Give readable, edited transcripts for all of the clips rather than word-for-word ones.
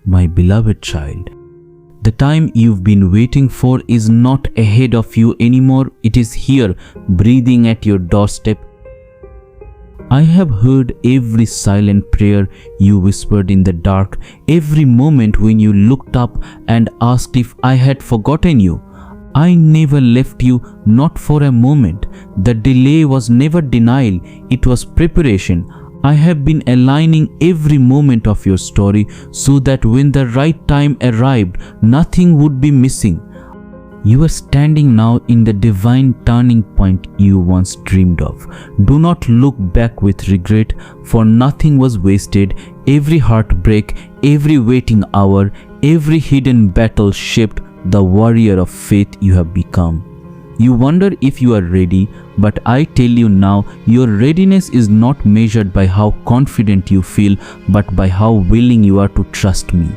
My beloved child, the time you've been waiting for is not ahead of you anymore. It is here, breathing at your doorstep. I have heard every silent prayer you whispered in the dark, every moment when you looked up and asked if I had forgotten you. I never left you, not for a moment. The delay was never denial, it was preparation. I have been aligning every moment of your story so that when the right time arrived, nothing would be missing. You are standing now in the divine turning point you once dreamed of. Do not look back with regret, for nothing was wasted. Every heartbreak, every waiting hour, every hidden battle shaped the warrior of faith you have become. You wonder if you are ready, but I tell you now, your readiness is not measured by how confident you feel, but by how willing you are to trust me.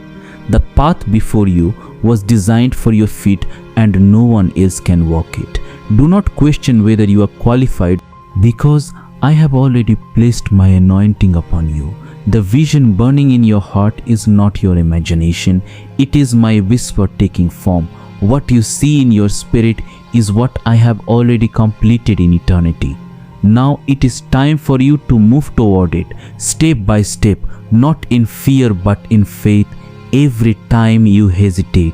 The path before you was designed for your feet, and no one else can walk it. Do not question whether you are qualified, because I have already placed my anointing upon you. The vision burning in your heart is not your imagination, it is my whisper taking form. What you see in your spirit is what I have already completed in eternity. Now it is time for you to move toward it, step by step, not in fear but in faith. Every time you hesitate,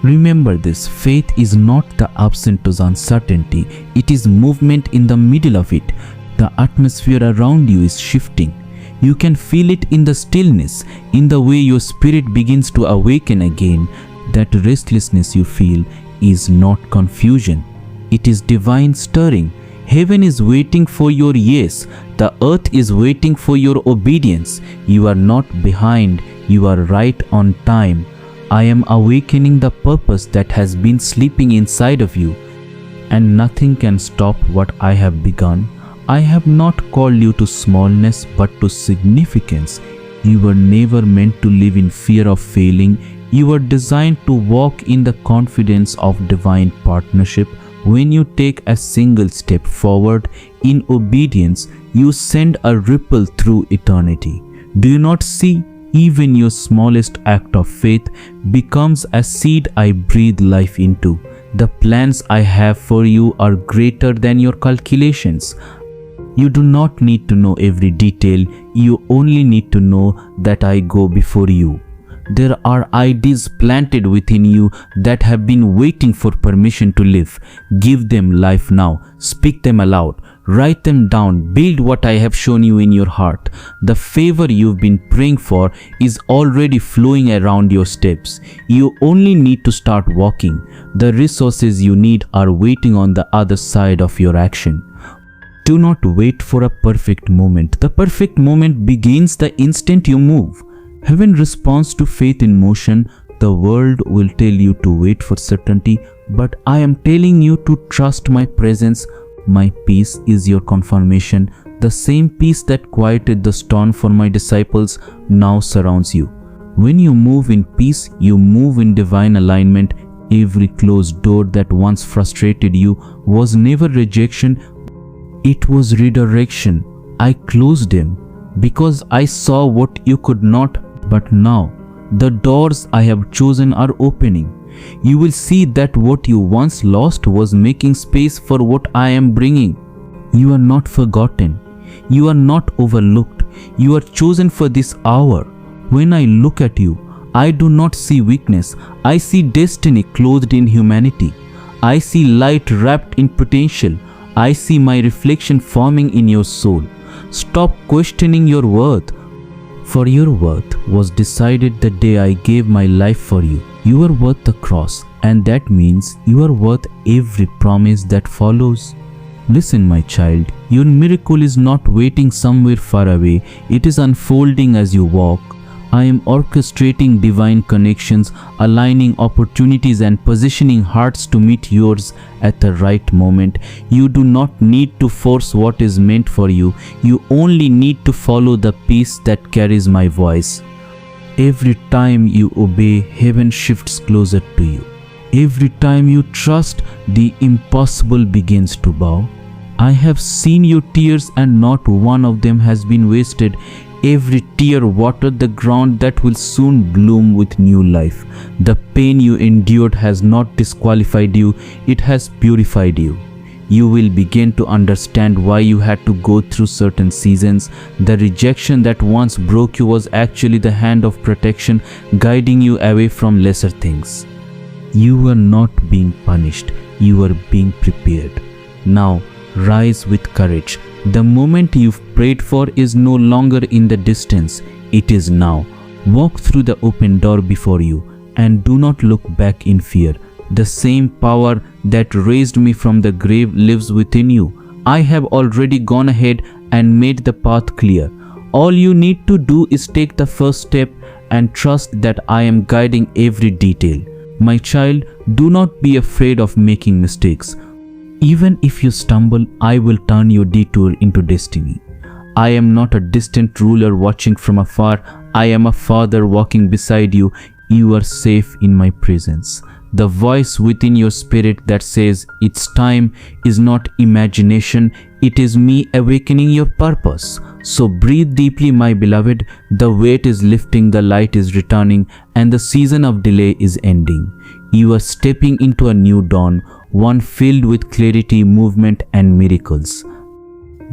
remember this: faith is not the absence of uncertainty, it is movement in the middle of it. The atmosphere around you is shifting. You can feel it in the stillness, in the way your spirit begins to awaken again. That restlessness you feel is not confusion, it is divine stirring. Heaven is waiting for your yes, the earth is waiting for your obedience. You are not behind, you are right on time. I am awakening the purpose that has been sleeping inside of you, and nothing can stop what I have begun. I have not called you to smallness but to significance. You were never meant to live in fear of failing. You were designed to walk in the confidence of divine partnership. When you take a single step forward in obedience, you send a ripple through eternity. Do you not see? Even your smallest act of faith becomes a seed I breathe life into. The plans I have for you are greater than your calculations. You do not need to know every detail, you only need to know that I go before you. There are ideas planted within you that have been waiting for permission to live. Give them life now. Speak them aloud. Write them down. Build what I have shown you in your heart. The favor you've been praying for is already flowing around your steps. You only need to start walking. The resources you need are waiting on the other side of your action. Do not wait for a perfect moment. The perfect moment begins the instant you move. Heaven responds to faith in motion. The world will tell you to wait for certainty, but I am telling you to trust my presence. My peace is your confirmation. The same peace that quieted the storm for my disciples now surrounds you. When you move in peace, you move in divine alignment. Every closed door that once frustrated you was never rejection, it was redirection. I closed them because I saw what you could not. But now, the doors I have chosen are opening. You will see that what you once lost was making space for what I am bringing. You are not forgotten. You are not overlooked. You are chosen for this hour. When I look at you, I do not see weakness. I see destiny clothed in humanity. I see light wrapped in potential. I see my reflection forming in your soul. Stop questioning your worth. For your worth was decided the day I gave my life for you. You are worth the cross, and that means you are worth every promise that follows. Listen, my child, your miracle is not waiting somewhere far away. It is unfolding as you walk. I am orchestrating divine connections, aligning opportunities and positioning hearts to meet yours at the right moment. You do not need to force what is meant for you. You only need to follow the peace that carries my voice. Every time you obey, heaven shifts closer to you. Every time you trust, the impossible begins to bow. I have seen your tears and not one of them has been wasted. Every tear watered the ground that will soon bloom with new life. The pain you endured has not disqualified you, it has purified you. You will begin to understand why you had to go through certain seasons. The rejection that once broke you was actually the hand of protection guiding you away from lesser things. You were not being punished, you were being prepared. Now, rise with courage. The moment you've prayed for is no longer in the distance, it is now. Walk through the open door before you and do not look back in fear. The same power that raised me from the grave lives within you. I have already gone ahead and made the path clear. All you need to do is take the first step and trust that I am guiding every detail. My child, do not be afraid of making mistakes. Even if you stumble, I will turn your detour into destiny. I am not a distant ruler watching from afar. I am a father walking beside you. You are safe in my presence. The voice within your spirit that says it's time is not imagination, it is me awakening your purpose. So breathe deeply, my beloved. The weight is lifting, the light is returning, and the season of delay is ending. You are stepping into a new dawn, one filled with clarity, movement, and miracles.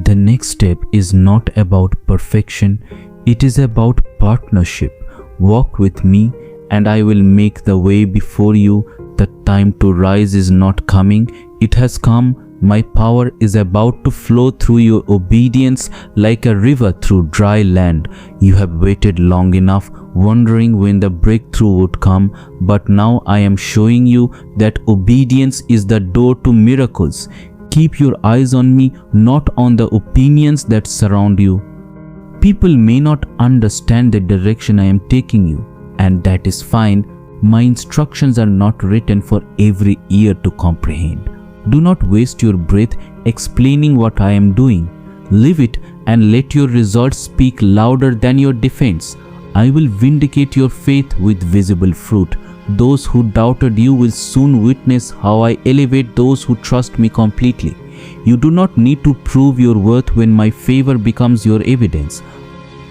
The next step is not about perfection, it is about partnership. Walk with me, and I will make the way before you. The time to rise is not coming, it has come. My power is about to flow through your obedience like a river through dry land. You have waited long enough, wondering when the breakthrough would come, but now I am showing you that obedience is the door to miracles. Keep your eyes on me, not on the opinions that surround you. People may not understand the direction I am taking you, and that is fine. My instructions are not written for every ear to comprehend. Do not waste your breath explaining what I am doing. Live it and let your results speak louder than your defense. I will vindicate your faith with visible fruit. Those who doubted you will soon witness how I elevate those who trust me completely. You do not need to prove your worth when my favor becomes your evidence.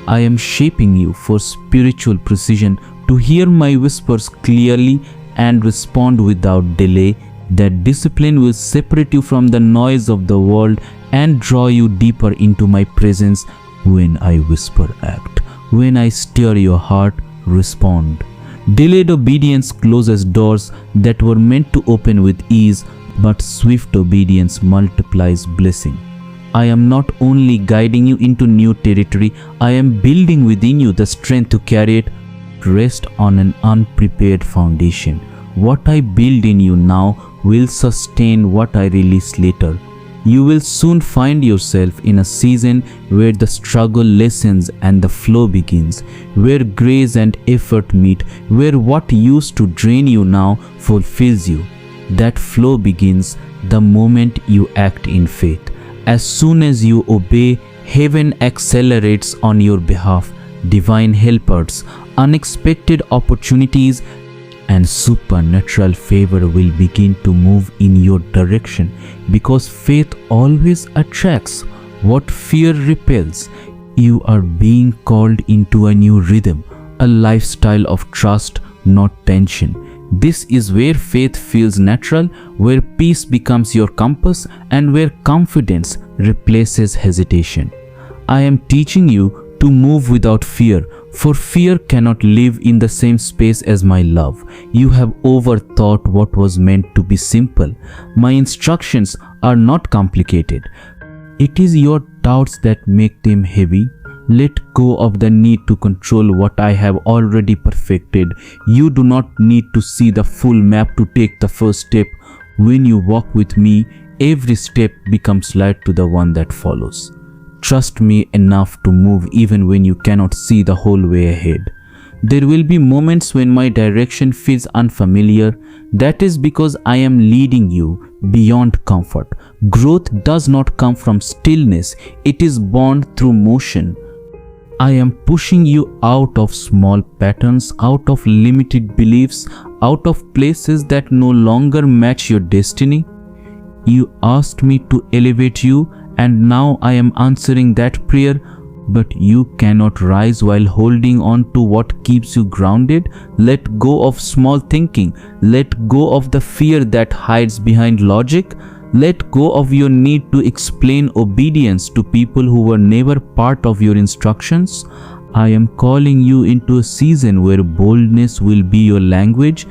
I am shaping you for spiritual precision, to hear my whispers clearly and respond without delay. That discipline will separate you from the noise of the world and draw you deeper into my presence. When I whisper, act. When I stir your heart, respond. Delayed obedience closes doors that were meant to open with ease, but swift obedience multiplies blessing. I am not only guiding you into new territory, I am building within you the strength to carry it. Rest on an unprepared foundation. What I build in you now will sustain what I release later. You will soon find yourself in a season where the struggle lessens and the flow begins, where grace and effort meet, where what used to drain you now fulfills you. That flow begins the moment you act in faith. As soon as you obey, heaven accelerates on your behalf. Divine helpers, unexpected opportunities, and supernatural favor will begin to move in your direction, because faith always attracts what fear repels. You are being called into a new rhythm, a lifestyle of trust, not tension. This is where faith feels natural, where peace becomes your compass, and where confidence replaces hesitation. I am teaching you to move without fear, for fear cannot live in the same space as my love. You have overthought what was meant to be simple. My instructions are not complicated. It is your doubts that make them heavy. Let go of the need to control what I have already perfected. You do not need to see the full map to take the first step. When you walk with me, every step becomes light to the one that follows. Trust me enough to move even when you cannot see the whole way ahead. There will be moments when my direction feels unfamiliar. That is because I am leading you beyond comfort. Growth does not come from stillness, it is born through motion. I am pushing you out of small patterns, out of limited beliefs, out of places that no longer match your destiny. You asked me to elevate you, and now I am answering that prayer. But you cannot rise while holding on to what keeps you grounded. Let go of small thinking. Let go of the fear that hides behind logic. Let go of your need to explain obedience to people who were never part of your instructions. I am calling you into a season where boldness will be your language.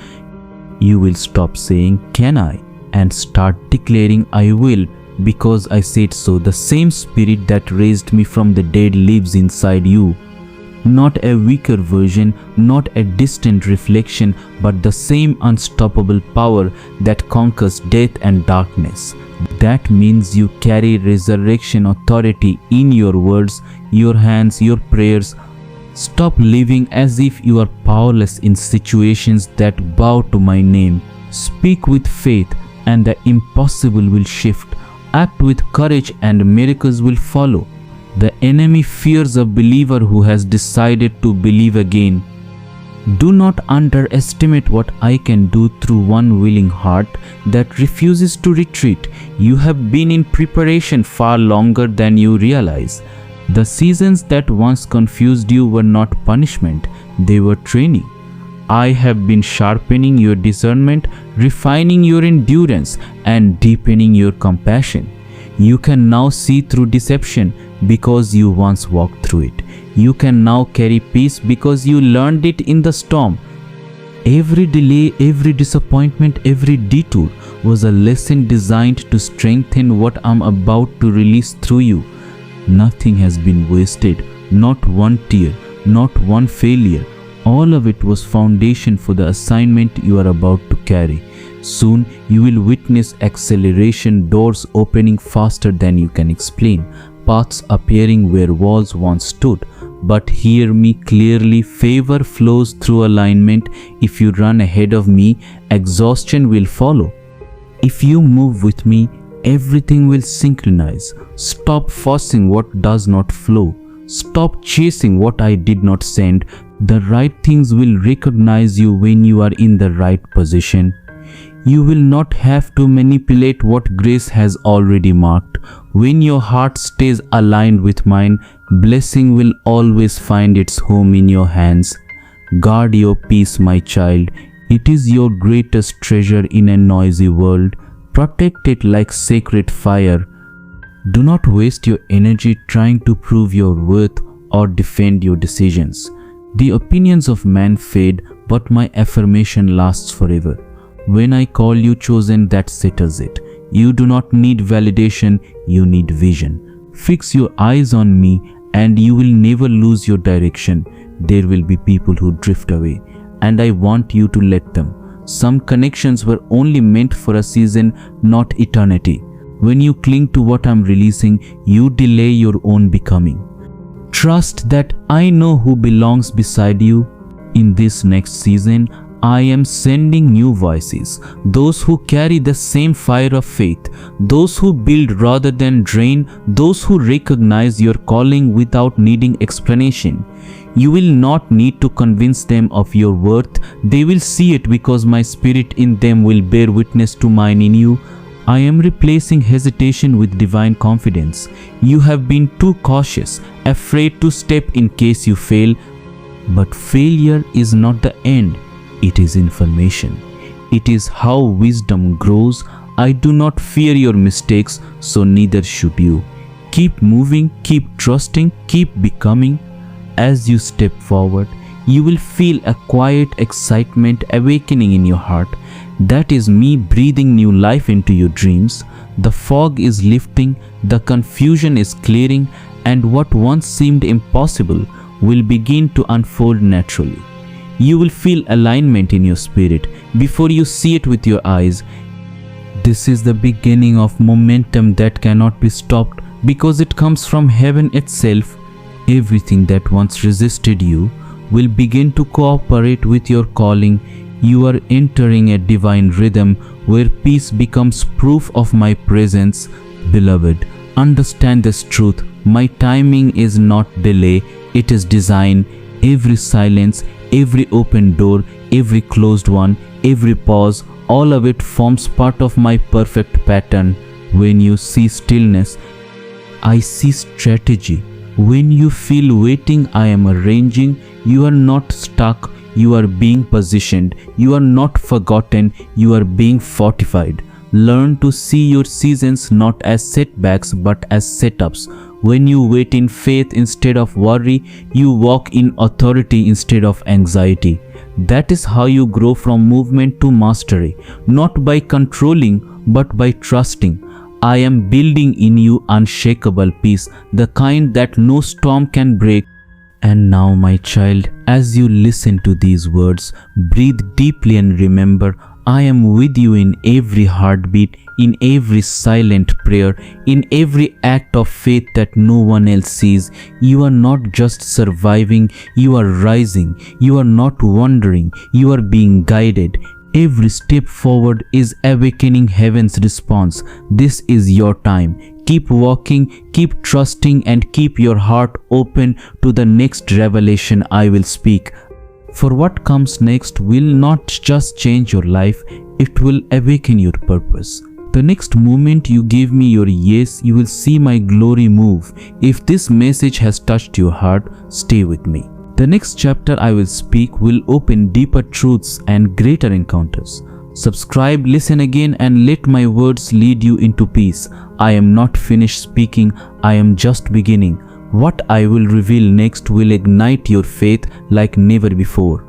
You will stop saying, "Can I?" and start declaring, "I will, because I said so." The same spirit that raised me from the dead lives inside you. Not a weaker version, not a distant reflection, but the same unstoppable power that conquers death and darkness. That means you carry resurrection authority in your words, your hands, your prayers. Stop living as if you are powerless in situations that bow to my name. Speak with faith and the impossible will shift. Act with courage and miracles will follow. The enemy fears a believer who has decided to believe again. Do not underestimate what I can do through one willing heart that refuses to retreat. You have been in preparation far longer than you realize. The seasons that once confused you were not punishment, they were training. I have been sharpening your discernment, refining your endurance, and deepening your compassion. You can now see through deception because you once walked through it. You can now carry peace because you learned it in the storm. Every delay, every disappointment, every detour was a lesson designed to strengthen what I'm about to release through you. Nothing has been wasted, not one tear, not one failure. All of it was foundation for the assignment you are about to carry. Soon you will witness acceleration, doors opening faster than you can explain, paths appearing where walls once stood. But hear me clearly, favor flows through alignment. If you run ahead of me, exhaustion will follow. If you move with me, everything will synchronize. Stop forcing what does not flow. Stop chasing what I did not send. The right things will recognize you when you are in the right position. You will not have to manipulate what grace has already marked. When your heart stays aligned with mine, blessing will always find its home in your hands. Guard your peace, my child. It is your greatest treasure in a noisy world. Protect it like sacred fire. Do not waste your energy trying to prove your worth or defend your decisions. The opinions of man fade, but my affirmation lasts forever. When I call you chosen, that settles it. You do not need validation, you need vision. Fix your eyes on me and you will never lose your direction. There will be people who drift away, and I want you to let them. Some connections were only meant for a season, not eternity. When you cling to what I'm releasing, you delay your own becoming. Trust that I know who belongs beside you. In this next season, I am sending new voices, those who carry the same fire of faith, those who build rather than drain, those who recognize your calling without needing explanation. You will not need to convince them of your worth. They will see it because my spirit in them will bear witness to mine in you. I am replacing hesitation with divine confidence. You have been too cautious, afraid to step in case you fail. But failure is not the end. It is information. It is how wisdom grows. I do not fear your mistakes, so neither should you. Keep moving, keep trusting, keep becoming. As you step forward, you will feel a quiet excitement awakening in your heart. That is me breathing new life into your dreams. The fog is lifting, the confusion is clearing, and what once seemed impossible will begin to unfold naturally. You will feel alignment in your spirit before you see it with your eyes. This is the beginning of momentum that cannot be stopped because it comes from heaven itself. Everything that once resisted you will begin to cooperate with your calling. You are entering a divine rhythm where peace becomes proof of my presence. Beloved, understand this truth. My timing is not delay, it is design. Every silence, every open door, every closed one, every pause, all of it forms part of my perfect pattern. When you see stillness, I see strategy. When you feel waiting, I am arranging. You are not stuck, you are being positioned. You are not forgotten, you are being fortified. Learn to see your seasons not as setbacks but as setups. When you wait in faith instead of worry, you walk in authority instead of anxiety. That is how you grow from movement to mastery, not by controlling but by trusting. I am building in you unshakable peace, the kind that no storm can break. And now, my child, as you listen to these words, breathe deeply and remember, I am with you in every heartbeat, in every silent prayer, in every act of faith that no one else sees. You are not just surviving, you are rising. You are not wandering, you are being guided. Every step forward is awakening heaven's response. This is your time. Keep walking, keep trusting, and keep your heart open to the next revelation I will speak. For what comes next will not just change your life, it will awaken your purpose. The next moment you give me your yes, you will see my glory move. If this message has touched your heart, stay with me. The next chapter I will speak will open deeper truths and greater encounters. Subscribe, listen again, and let my words lead you into peace. I am not finished speaking, I am just beginning. What I will reveal next will ignite your faith like never before.